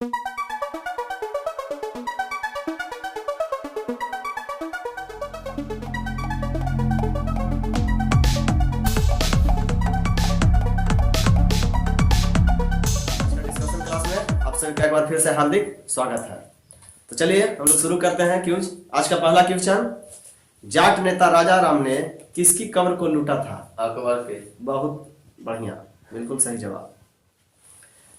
सबका एक बार फिर से हार्दिक स्वागत है। तो चलिए हम लोग शुरू करते हैं क्यूज। आज का पहला क्वेश्चन, जाट नेता राजा राम ने किसकी कब्र को लूटा था? अकबर के। बहुत बढ़िया, बिल्कुल सही जवाब।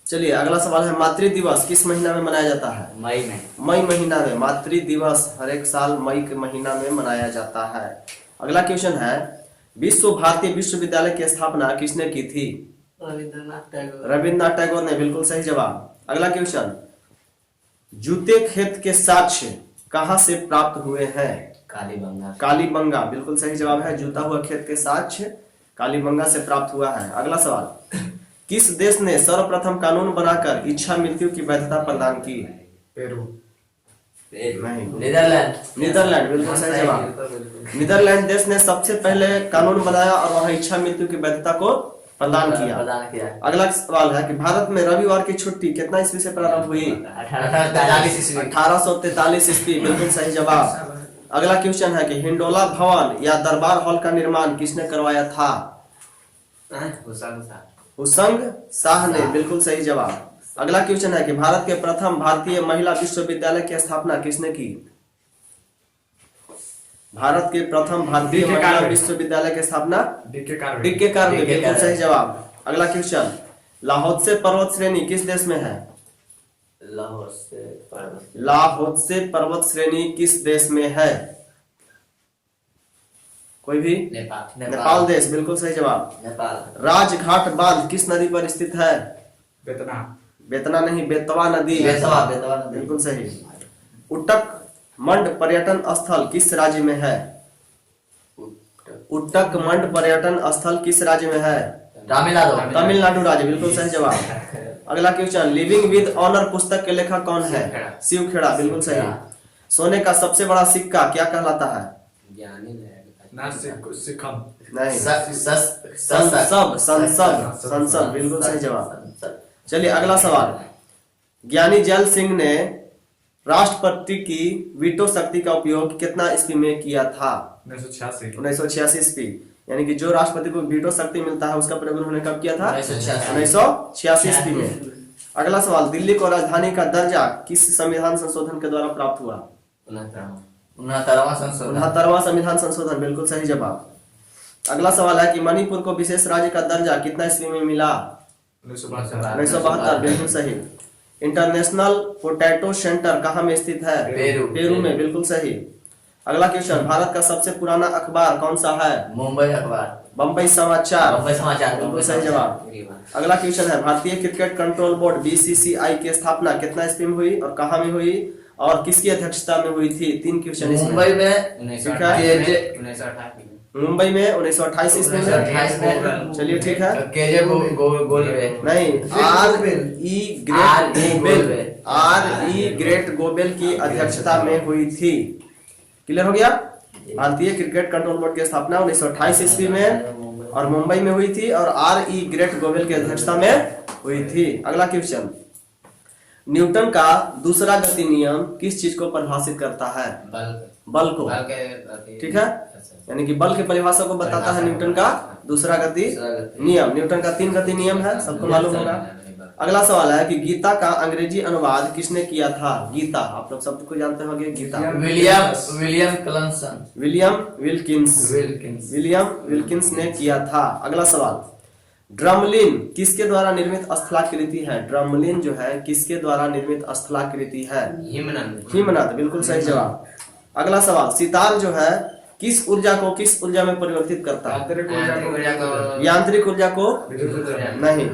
चलिए अगला सवाल है, मातृ दिवस किस महीना में मनाया जाता है? मई में। मई महीना में। मातृ दिवस हर एक साल मई के महीना में मनाया जाता है। अगला क्वेश्चन है, विश्व भारती विश्वविद्यालय की स्थापना किसने की थी? रविन्द्रनाथ टैगोर ने, बिल्कुल सही जवाब। अगला क्वेश्चन, जूते खेत के साक्ष्य कहां से प्राप्त हुए हैं? कालीबंगा। कालीबंगा, बिल्कुल सही जवाब है। जूता हुआ खेत के साक्ष्य कालीबंगा से प्राप्त हुआ है। अगला सवाल, किस देश ने सर्वप्रथम कानून बनाकर इच्छा मृत्यु की वैधता प्रदान की? पेरू। नहीं, नीदरलैंड। नीदरलैंड, बिल्कुल सही जवाब। नीदरलैंड देश ने सबसे पहले कानून बनाया और वहां इच्छा मृत्यु की वैधता को प्रदान किया। अगला सवाल है कि भारत में रविवार की छुट्टी कितना ईस्वी से प्रारंभ हुई? 1843 ईस्वी, बिल्कुल सही जवाब। अगला क्वेश्चन है कि हिंडोला भवन या दरबार हॉल का निर्माण किसने करवाया था? हुसंग शाह ने, बिल्कुल सही जवाब। अगला क्वेश्चन है कि भारत के प्रथम भारतीय महिला विश्वविद्यालय की स्थापना किसने की? भारत के प्रथम भारतीय महिला विश्वविद्यालय की स्थापना डीके कार्बे, बिल्कुल सही जवाब। अगला क्वेश्चन, लाहौत्से पर्वत श्रेणी किस देश में है? लाहौत्से पर्वत श्रेणी किस देश में है? कोई भी? नेपाल देश, बिल्कुल सही जवाब। राजघाट बांध किस नदी पर स्थित है? बेतना नहीं, बेतवा नदी, बिल्कुल सही। उटक मंड पर्यटन स्थल किस राज्य में है? उटक मंड पर्यटन स्थल किस राज्य में है? तमिलनाडु राज्य, बिल्कुल सही जवाब। अगला क्वेश्चन, लिविंग विद ऑनर पुस्तक के लेखक कौन है? शिव खेड़ा, बिल्कुल सही। सोने का सबसे बड़ा सिक्का क्या कहलाता है? नहीं, संसद, बिल्कुल सही जवाब। चलिए अगला सवाल, ज्ञानी जैल सिंह ने राष्ट्रपति की वीटो शक्ति का उपयोग कितना ईस्वी में किया था? 1986 ईस्वी। यानी कि जो राष्ट्रपति को वीटो शक्ति मिलता है उसका प्रयोग उन्होंने कब किया था? 1986 ईस्वी में। अगला सवाल, दिल्ली को राजधानी का दर्जा किस संविधान संशोधन के द्वारा प्राप्त हुआ? 69वां संविधान संशोधन, बिल्कुल सही जवाब। अगला सवाल है कि मणिपुर को विशेष राज्य का दर्जा कितना ईस्वी में मिला? 1972, बिल्कुल सही। इंटरनेशनल पोटैटो सेंटर कहाँ में स्थित है? पेरू में, बिल्कुल सही। अगला क्वेश्चन, भारत का सबसे पुराना अखबार कौन सा है? मुंबई अखबार। बम्बई समाचार, बिल्कुल सही जवाब। अगला क्वेश्चन है, भारतीय क्रिकेट कंट्रोल बोर्ड बीसीसीआई की स्थापना कितना ईस्वी में हुई और कहाँ में हुई और किसकी अध्यक्षता में हुई थी? 3 क्वेश्चन। मुंबई में मुंबई में 1928 ईस्वी में। चलिए ठीक है। नहीं, आर.ई. ग्रेट गोबेल की अध्यक्षता में हुई थी। क्लियर हो गया? भारतीय क्रिकेट कंट्रोल बोर्ड की स्थापना 1928 ईस्वी में और मुंबई में हुई थी और आर.ई. ग्रेट गोबेल की अध्यक्षता में हुई थी। अगला क्वेश्चन, न्यूटन का दूसरा गति नियम किस चीज को परिभाषित करता है? बल को, ठीक है। यानी कि बल के परिभाषा को बताता है न्यूटन का दूसरा गति नियम। न्यूटन का 3 गति नियम है, सबको मालूम होगा। अगला सवाल है कि गीता का अंग्रेजी अनुवाद किसने किया था? गीता, आप लोग शब्द को जानते होंगे, गीता। विलियम विल्किंस ने किया था। अगला सवाल, ड्रमलिन किसके द्वारा निर्मित स्थलाकृति है? ड्रमलिन जो है किसके द्वारा निर्मित स्थलाकृति है? हिमनद, बिल्कुल सही जवाब। अगला सवाल, सितार जो है किस ऊर्जा को किस ऊर्जा में परिवर्तित करता है? यांत्रिक ऊर्जा को नहीं,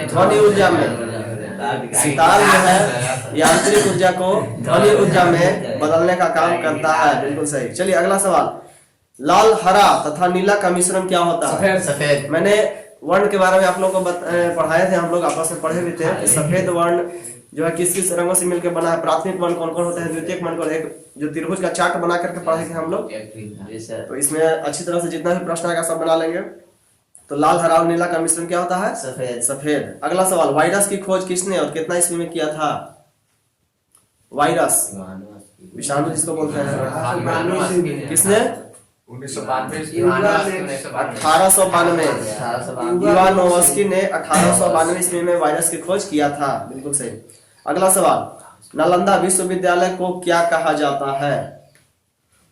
ध्वनि ऊर्जा में। सितार जो है यांत्रिक ऊर्जा को ध्वनि ऊर्जा में बदलने का काम करता है, बिल्कुल सही। चलिए अगला सवाल, लाल, हरा तथा नीला का मिश्रण क्या होता है? सफेद। मैंने वर्ण के बारे में आप लोगों को पढ़ाए थे, हम लोग आपस में पढ़े भी थे। सफेद वर्ण जो है किस किस रंगों से मिलकर बना है? प्राथमिक वर्ण कौन कौन होते हैं, द्वितीयक वर्ण, एक जो त्रिभुज का चार्ट बना करके पढ़े थे हम लोग। तो इसमें अच्छी तरह से जितना भी प्रश्न आएगा सब बना लेंगे। तो लाल हरा और नीला का मिश्रण क्या होता है? सफेद। सफेद। अगला सवाल, वायरस की खोज किसने और कितना ईस्वी में किया था? वायरस, विषाणु जिसको बोलते हैं, किसने? 1892। इवानोवस्की ने 1892 ईस्वी में वायरस की खोज किया था। बिल्कुल सही। अगला सवाल, नालंदा विश्वविद्यालय को क्या कहा जाता है?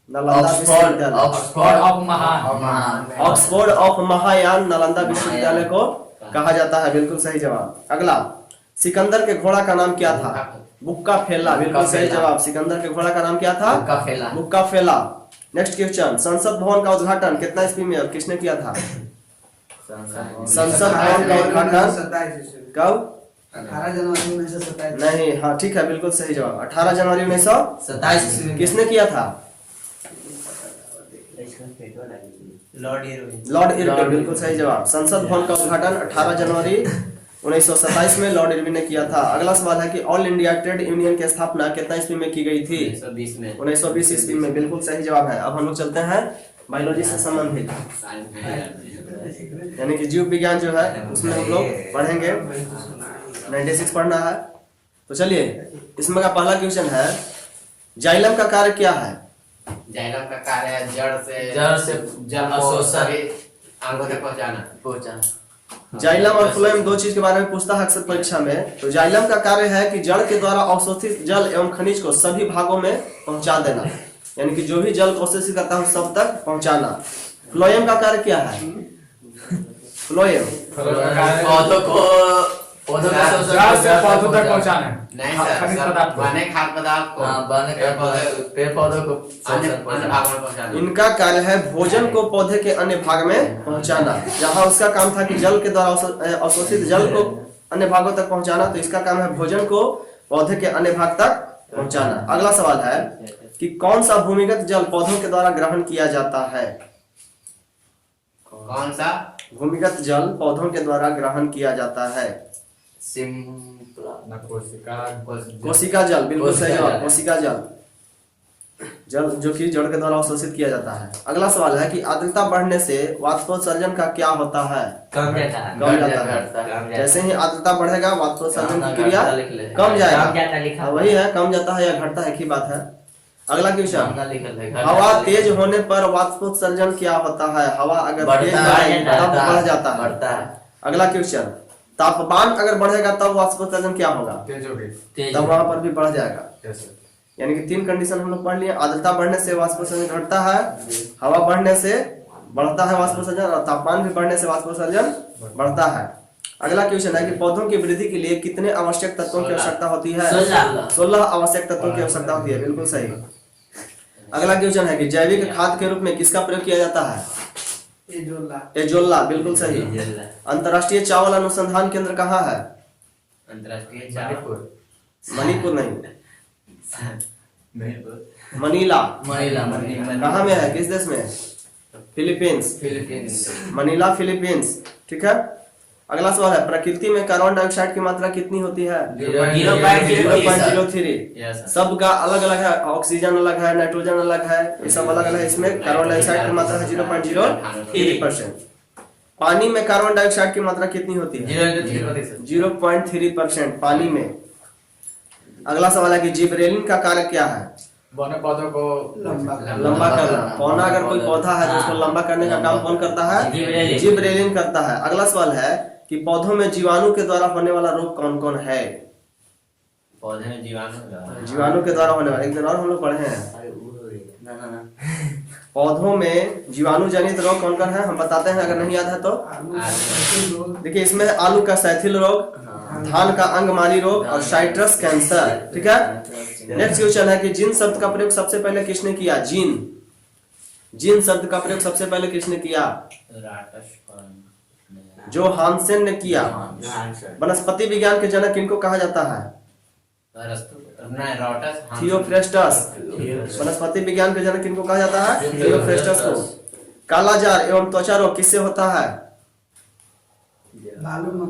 नालंदा विश्वविद्यालय, ऑक्सफोर्ड ऑफ महायान नालंदा विश्वविद्यालय को कहा जाता है। बिल्कुल सही जवाब। अगला, सिकंदर के घोड़ा का नाम क्या था? बुक्का फेला। बिल्कुल सही जवाब। सिकंदर के घोड़ा का नाम क्या था? बुक्का फेला। नेक्स्ट क्वेश्चन, संसद भवन का उद्घाटन कितना ईस्वी में और किसने किया था? संसद भवन का उद्घाटन कब? 18 जनवरी 1927। नहीं, हाँ ठीक है, बिल्कुल सही जवाब। 18 जनवरी 1927 किसने किया था? Lord Irwin. Lord Irwin. बिल्कुल सही जवाब। संसद भवन का उद्घाटन 18 जनवरी 1927 में लॉर्ड इरविन ने किया था। अगला सवाल है कि ऑल इंडिया ट्रेड यूनियन की स्थापना कितना ईस्वी में की गई थी? 1920 ईस्वी में। बिल्कुल सही जवाब है। अब हम लोग चलते हैं बायोलॉजी से संबंधित, यानी कि जीव विज्ञान जो है उसमें हम लोग पढ़ेंगे। 96 पढ़ना है। तो चलिए, इसमें का पहला क्वेश्चन है, जाइलम का कार्य क्या है? जाइलम का कार्य है जड़ से जल को सभी अंगों तक पहुंचाना। जाइलम और फ्लोएम दो चीज के बारे में पूछता है अक्सर परीक्षा में। तो जाइलम का कार्य है कि जड़ के द्वारा अवशोषित जल एवं खनिज को सभी भागों में पहुंचा देना, यानी कि जो भी जल को अवशोषित करता है सब तक पहुंचाना। फ्लोएम का कार्य क्या है? फ्लोएम पौधों को पौधों तक पहुंचाना है। नहीं सर, बने खाद्य पदार्थ को पेड़ पौधों को अन्य भागों में पहुंचाना। इनका कार्य है भोजन को पौधे के अन्य भाग में पहुंचाना। जहां उसका काम था कि जल के द्वारा अवशोषित जल को अन्य भागों तक पहुंचाना, तो इसका काम है भोजन को पौधे के अन्य भाग तक पहुंचाना। अगला सवाल है कि कौन सा भूमिगत जल पौधों के द्वारा ग्रहण किया जाता है? कौन सा भूमिगत जल पौधों के द्वारा ग्रहण किया जाता है? कोशिका जल। बिल्कुल सही जवाब। कोशिका जल, जल जो कि जड़ के द्वारा अवशोषित किया जाता है। अगला सवाल है कि आर्द्रता बढ़ने से वाष्पोत्सर्जन का क्या होता है? कम जाता है। जैसे ही आर्द्रता बढ़ेगा वाष्पोत्सर्जन की क्रिया कम जाएगा। वही है, कम जाता है या घटता है, एक ही बात है। अगला क्वेश्चन, हवा तेज होने पर वाष्पोत्सर्जन क्या होता है? हवा अगर तेज जाए तब बढ़ जाता है। अगला क्वेश्चन, तापमान अगर बढ़ेगा तब वाष्पोत्सर्जन क्या होगा? तब वहां पर भी बढ़ जाएगा। यानी कि 3 कंडीशन हम लोग पढ़ लिए। आर्द्रता बढ़ने से वाष्पोत्सर्जन घटता है, हवा बढ़ने से बढ़ता है वाष्पोत्सर्जन, और तापमान भी बढ़ने से वाष्पोत्सर्जन बढ़ता है। अगला क्वेश्चन है कि पौधों की वृद्धि के लिए कितने आवश्यक तत्वों की आवश्यकता होती है? 16 आवश्यक तत्वों की आवश्यकता होती है। बिल्कुल सही। अगला क्वेश्चन है कि जैविक खाद के रूप में किसका प्रयोग किया जाता है? एजोला। बिल्कुल सही। अंतर्राष्ट्रीय चावल अनुसंधान केंद्र कहाँ है? मणिपुर नहीं, मनीला। कहाँ में है, किस देश में? फिलीपींस। Manila Philippines. ठीक है। अगला सवाल है, प्रकृति में कार्बन डाइऑक्साइड की मात्रा कितनी होती है? 0.03। सबका अलग अलग है, ऑक्सीजन अलग है, नाइट्रोजन अलग है, ये सब अलग अलग है। इसमें कार्बन डाइऑक्साइड की मात्रा है 0.03%। पानी में कार्बन डाइऑक्साइड की मात्रा कितनी होती है? 0.3% पानी में। अगला सवाल है कि जिबरेलिन का कार्य क्या है? पौधों को लंबा करना। पौधा, अगर कोई पौधा है तो उसको लंबा करने का काम कौन करता है? जिबरेलिन करता है। अगला सवाल है कि पौधों में जीवाणु के द्वारा होने वाला रोग कौन कौन है? पौधे में जीवाणु के द्वारा होने वाला, एक दिन और हम लोग पढ़े हैं। पौधों में जीवाणु जनित रोग कौन कौन है हम बताते हैं, अगर नहीं याद है तो। देखिए, इसमें आलू का सैथिल रोग, धान का अंगमाली रोग और साइट्रस कैंसर। ठीक है। नेक्स्ट क्वेश्चन है कि जिन शब्द का प्रयोग सबसे पहले किसने किया? जिन शब्द का प्रयोग सबसे पहले किसने किया? जो हानसेन ने किया। वनस्पति विज्ञान के जनक किनको कहा जाता है? थियोफ्रेस्टस। वनस्पति विज्ञान के जनक किनको कहा जाता है? थियोफ्रेस्टस को। कालाजार एवं त्वचा रोग किससे होता है?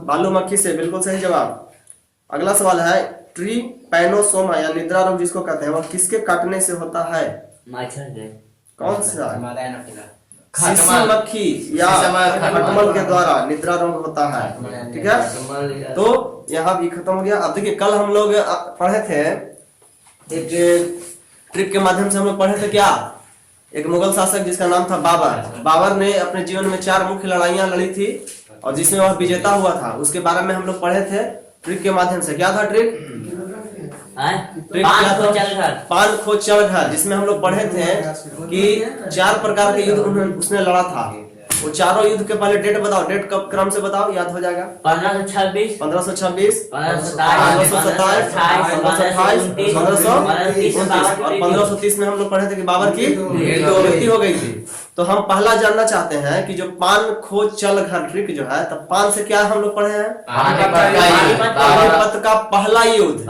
बालू मक्खी से। बिल्कुल सही जवाब। अगला सवाल है, ट्रिपैनोसोमा या निद्रा रोग जिसको कहते हैं, वह किसके काटने से होता है? मच्छर। कौन सा? शीशी मक्खी या खटमल के द्वारा निद्रा रोग होता है। ठीक है, तो यहाँ भी खत्म हो गया। अब देखिए, कल हम लोग पढ़े थे एक ट्रिक के माध्यम से हम लोग पढ़े थे क्या, एक मुगल शासक जिसका नाम था बाबर। बाबर ने अपने जीवन में 4 मुख्य लड़ाइयां लड़ी थी और जिसमें वह विजेता हुआ था, उसके बारे में हम लोग पढ़े थे ट्रिक के माध्यम से। क्या था ट्रिक? ट्रिक क्या था? पान खो चल घर, जिसमें हम लोग पढ़े थे कि 4 प्रकार के युद्ध उसने लड़ा था। वो चारों युद्ध के पहले डेट बताओ, डेट कब क्रम से बताओ, याद हो जाएगा। 1526, 1526, 1527, 1528, 1529 और 1530 में हम लोग पढ़े थे कि बाबर की मृत्यु हो गई थी। तो हम पहला जानना चाहते हैं कि जो पान खो चल घर ट्रिक जो है, तब पान से क्या हम लोग पढ़े हैं? पानीपत का पहला युद्ध।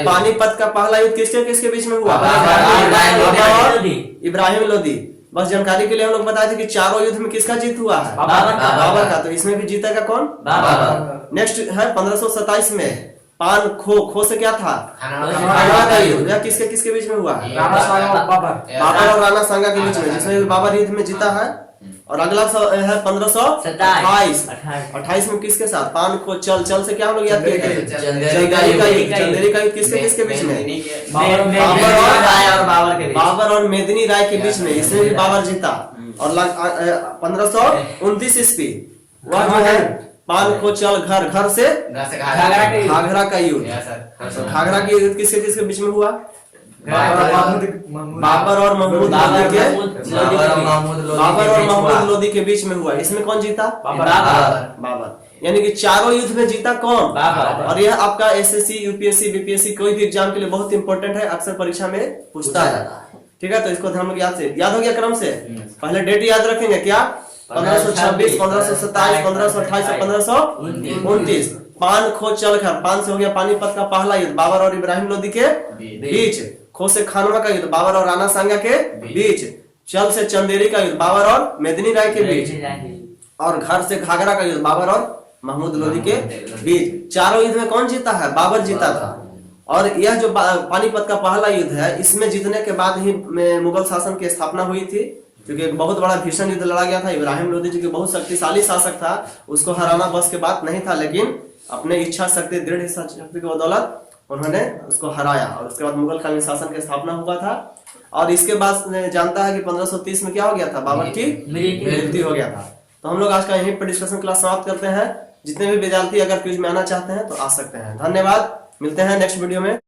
पानीपत का पहला युद्ध किसके किसके बीच में हुआ? इब्राहिम लोदी। बस जानकारी के लिए हम लोग बताए थे कि चारों युद्ध में किसका जीत हुआ है? बाबर का। तो इसमें भी जीतेगा कौन? बाबर। नेक्स्ट है 1527 में पान खो से क्या था? खानवा का युद्ध। किसके किसके बीच में हुआ? बाबर और राणा सांगा के बीच में, जिसमें बाबर युद्ध में जीता है। और अगला है 1528 में किसके साथ? पान खो चल से क्या हम लोग याद किए थे? चंदेरी का युद्ध किसके किसके बीच में? बाबर और मेदिनी राय के बीच में, इसमें भी बाबर जीता। और 1529 ईस्वी वह जो है पान खो चल घर से घाघरा का युद्ध। घाघरा के युद्ध किसके किसके बीच में हुआ? बाबर और महमूद लोदी के बीच में हुआ। इसमें कौन जीता? बाबर। यानी कि चारों युद्ध में जीता कौन? बाबर। और यह आपका एसएससी, यूपीएससी, बीपीएससी कोई भी एग्जाम के लिए बहुत इंपॉर्टेंट है, अक्सर परीक्षा में पूछता है। ठीक है, तो इसको हम लोग याद हो गया क्रम से। पहले डेट याद रखेंगे क्या? 1526, 1527, 1528 और 1529। पान खो चल घर, पान से हो गया पानीपत का पहला युद्ध बाबर और इब्राहिम लोदी के बीच। खो से खानवा का युद्ध बाबर और राणा सांगा के बीच। चल से चंदेरी का युद्ध बाबर और मेदिनी राय के बीच। और घर से घाघरा का युद्ध बाबर और महमूद लोदी के बीच। चारों युद्ध में कौन जीता है? बाबर जीता था। और यह जो पानीपत का पहला युद्ध है, इसमें जीतने के बाद ही मुगल शासन की स्थापना हुई थी, क्योंकि एक बहुत बड़ा भीषण युद्ध लड़ा गया था। इब्राहिम लोदी जी के बहुत शक्तिशाली शासक था, उसको हराना बस के बात नहीं था, लेकिन अपने इच्छा शक्ति, दृढ़ इच्छा शक्ति की बदौलत उन्होंने उसको हराया। और उसके बाद मुगल कालीन शासन की स्थापना हुआ था। और इसके बाद जानता है कि 1530 में क्या हो गया था? बाबर की मृत्यु हो गया था। तो हम लोग आज का यहीं पर डिस्कशन क्लास समाप्त करते हैं। जितने भी विद्यार्थी अगर क्विज में आना चाहते हैं तो आ सकते हैं। धन्यवाद, मिलते हैं नेक्स्ट वीडियो में।